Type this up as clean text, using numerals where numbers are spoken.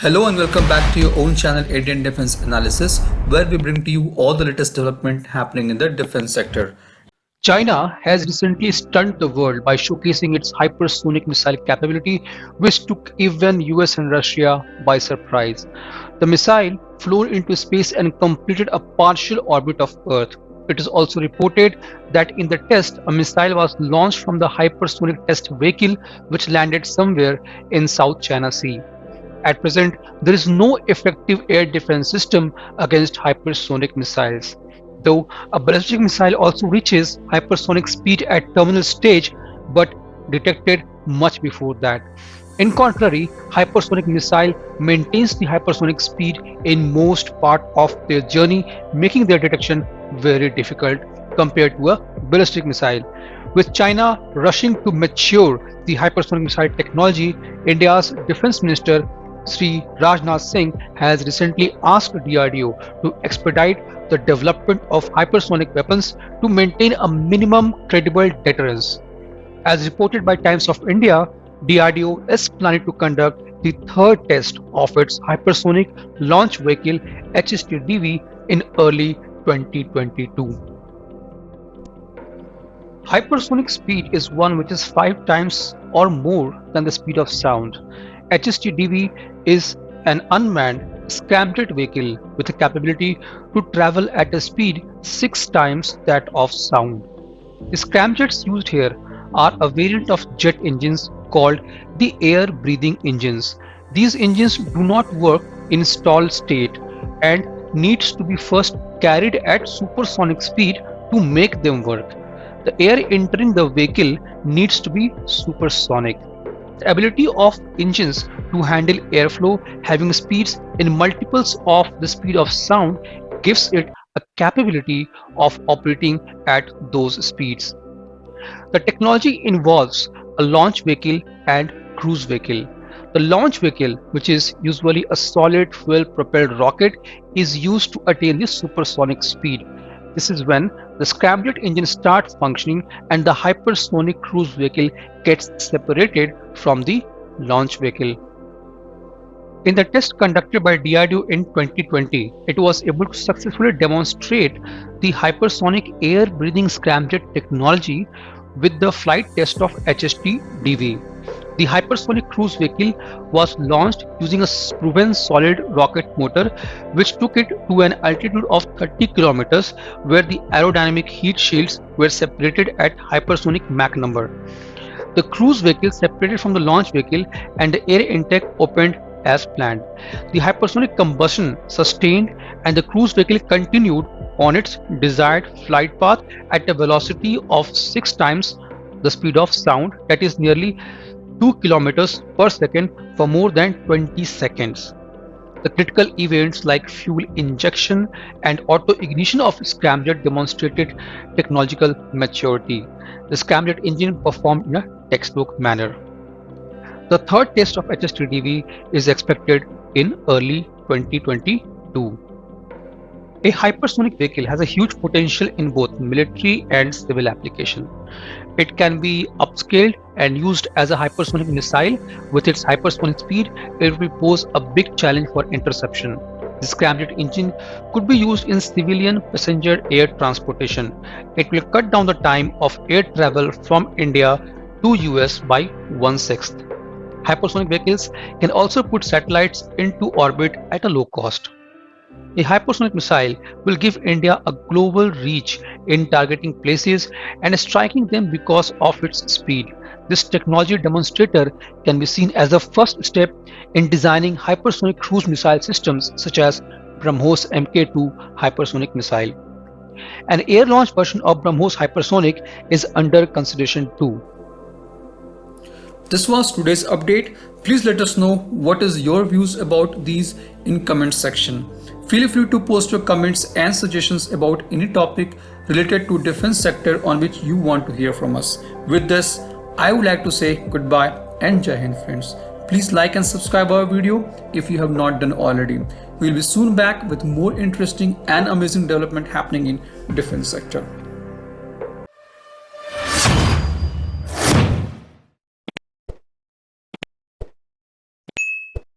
Hello and welcome back to your own channel Indian Defense Analysis, where we bring to you all the latest development happening in the defense sector. China has recently stunned the world by showcasing its hypersonic missile capability, which took even US and Russia by surprise. The missile flew into space and completed a partial orbit of Earth. It is also reported that in the test, a missile was launched from the hypersonic test vehicle, which landed somewhere in South China Sea. At present, there is no effective air defense system against hypersonic missiles. Though a ballistic missile also reaches hypersonic speed at terminal stage, but detected much before that. In contrary, hypersonic missile maintains the hypersonic speed in most part of their journey, making their detection very difficult compared to a ballistic missile. With China rushing to mature the hypersonic missile technology, India's defense minister Sri Rajnath Singh has recently asked DRDO to expedite the development of hypersonic weapons to maintain a minimum credible deterrence. As reported by Times of India, DRDO is planning to conduct the third test of its hypersonic launch vehicle HSTDV in early 2022. Hypersonic speed is one which is 5 times or more than the speed of sound. HSTDV is an unmanned scramjet vehicle with the capability to travel at a speed 6 times that of sound. The scramjets used here are a variant of jet engines called the air-breathing engines. These engines do not work in stalled state and needs to be first carried at supersonic speed to make them work. The air entering the vehicle needs to be supersonic. The ability of engines to handle airflow having speeds in multiples of the speed of sound gives it a capability of operating at those speeds. The technology involves a launch vehicle and cruise vehicle. The launch vehicle, which is usually a solid fuel propelled rocket, is used to attain the supersonic speed. This is when the scramjet engine starts functioning and the hypersonic cruise vehicle gets separated from the launch vehicle. In the test conducted by DRDO in 2020, it was able to successfully demonstrate the hypersonic air-breathing scramjet technology with the flight test of HSTDV. The hypersonic cruise vehicle was launched using a proven solid rocket motor which took it to an altitude of 30 kilometers where the aerodynamic heat shields were separated at hypersonic Mach number. The cruise vehicle separated from the launch vehicle and the air intake opened as planned. The hypersonic combustion sustained and the cruise vehicle continued on its desired flight path at a velocity of 6 times the speed of sound, that is nearly 2 kilometers per second for more than 20 seconds. The critical events like fuel injection and auto ignition of scramjet demonstrated technological maturity. The scramjet engine performed in a textbook manner. The third test of HSTDV is expected in early 2022. A hypersonic vehicle has a huge potential in both military and civil application. It can be upscaled and used as a hypersonic missile. With its hypersonic speed, it will pose a big challenge for interception. The scramjet engine could be used in civilian passenger air transportation. It will cut down the time of air travel from India to US by 1/6. Hypersonic vehicles can also put satellites into orbit at a low cost. A hypersonic missile will give India a global reach in targeting places and striking them because of its speed. This technology demonstrator can be seen as the first step in designing hypersonic cruise missile systems such as BrahMos Mk2 hypersonic missile. An air-launched version of BrahMos hypersonic is under consideration too. This was today's update. Please let us know what is your views about these in comment section. Feel free to post your comments and suggestions about any topic related to defense sector on which you want to hear from us. With this, I would like to say goodbye and Jai Hind friends. Please like and subscribe our video if you have not done already. We will be soon back with more interesting and amazing development happening in defense sector.